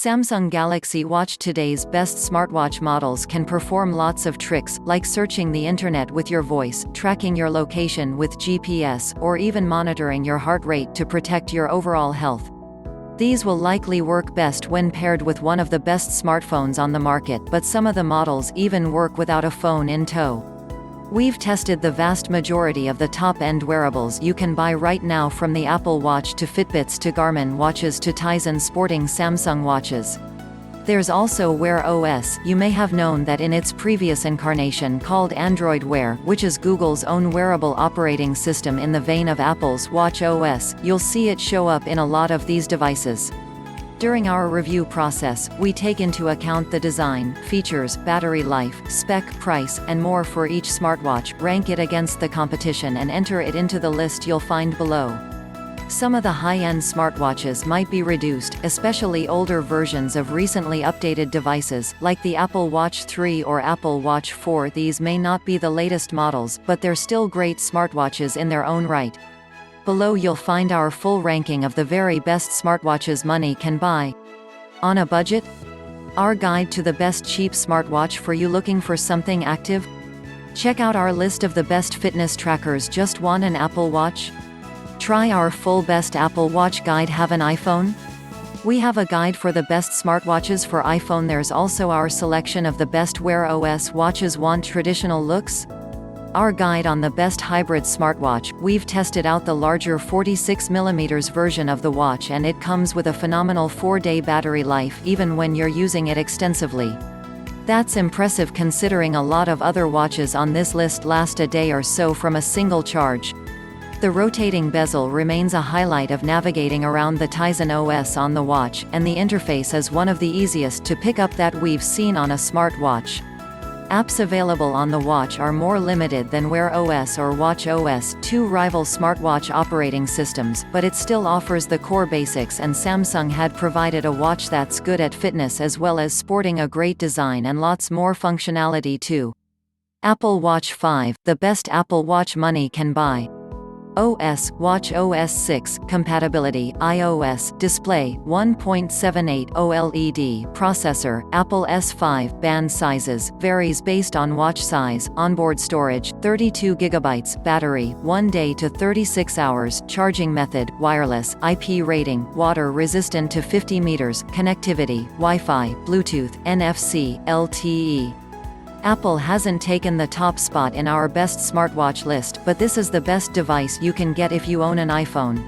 Samsung Galaxy Watch. Today's best smartwatch models can perform lots of tricks, like searching the internet with your voice, tracking your location with GPS, or even monitoring your heart rate to protect your overall health. These will likely work best when paired with one of the best smartphones on the market, but some of the models even work without a phone in tow. We've tested the vast majority of the top-end wearables you can buy right now, from the Apple Watch to Fitbits to Garmin watches to Tizen sporting Samsung watches. There's also Wear OS. You may have known that in its previous incarnation called Android Wear, which is Google's own wearable operating system in the vein of Apple's Watch OS, you'll see it show up in a lot of these devices. During our review process, we take into account the design, features, battery life, spec, price, and more for each smartwatch, rank it against the competition and enter it into the list you'll find below. Some of the high-end smartwatches might be reduced, especially older versions of recently updated devices, like the Apple Watch 3 or Apple Watch 4. These may not be the latest models, but they're still great smartwatches in their own right. Below you'll find our full ranking of the very best smartwatches money can buy. On a budget? Our guide to the best cheap smartwatch for you looking for something active? Check out our list of the best fitness trackers. Just want an Apple Watch? Try our full best Apple Watch guide. Have an iPhone? We have a guide for the best smartwatches for iPhone. There's also our selection of the best Wear OS watches. Want traditional looks? Our guide on the best hybrid smartwatch. We've tested out the larger 46mm version of the watch, and it comes with a phenomenal 4-day battery life even when you're using it extensively. That's impressive considering a lot of other watches on this list last a day or so from a single charge. The rotating bezel remains a highlight of navigating around the Tizen OS on the watch, and the interface is one of the easiest to pick up that we've seen on a smartwatch. Apps available on the watch are more limited than Wear OS or Watch OS, two rival smartwatch operating systems, but it still offers the core basics, and Samsung had provided a watch that's good at fitness as well as sporting, a great design and lots more functionality too. Apple Watch 5, the best Apple Watch money can buy. OS, Watch OS 6, compatibility, iOS, display, 1.78 OLED, processor, Apple S5, band sizes, varies based on watch size, onboard storage, 32 GB, battery, 1 day to 36 hours, charging method, wireless, IP rating, water resistant to 50 meters, connectivity, Wi-Fi, Bluetooth, NFC, LTE. Apple hasn't taken the top spot in our best smartwatch list, but this is the best device you can get if you own an iPhone.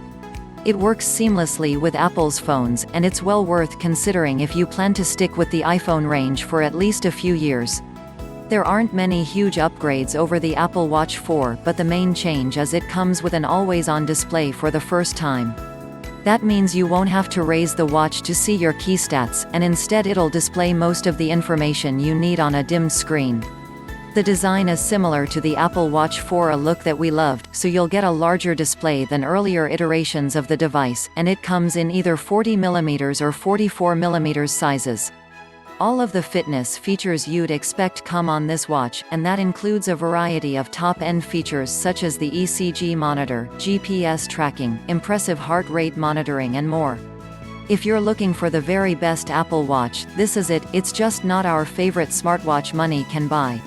It works seamlessly with Apple's phones, and it's well worth considering if you plan to stick with the iPhone range for at least a few years. There aren't many huge upgrades over the Apple Watch 4, but the main change is it comes with an always-on display for the first time. That means you won't have to raise the watch to see your key stats, and instead it'll display most of the information you need on a dimmed screen. The design is similar to the Apple Watch 4, a look that we loved, so you'll get a larger display than earlier iterations of the device, and it comes in either 40mm or 44mm sizes. All of the fitness features you'd expect come on this watch, and that includes a variety of top-end features such as the ECG monitor, GPS tracking, impressive heart rate monitoring and more. If you're looking for the very best Apple Watch, this is it. It's just not our favorite smartwatch money can buy.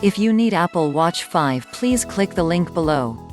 If you need Apple Watch 5, please click the link below.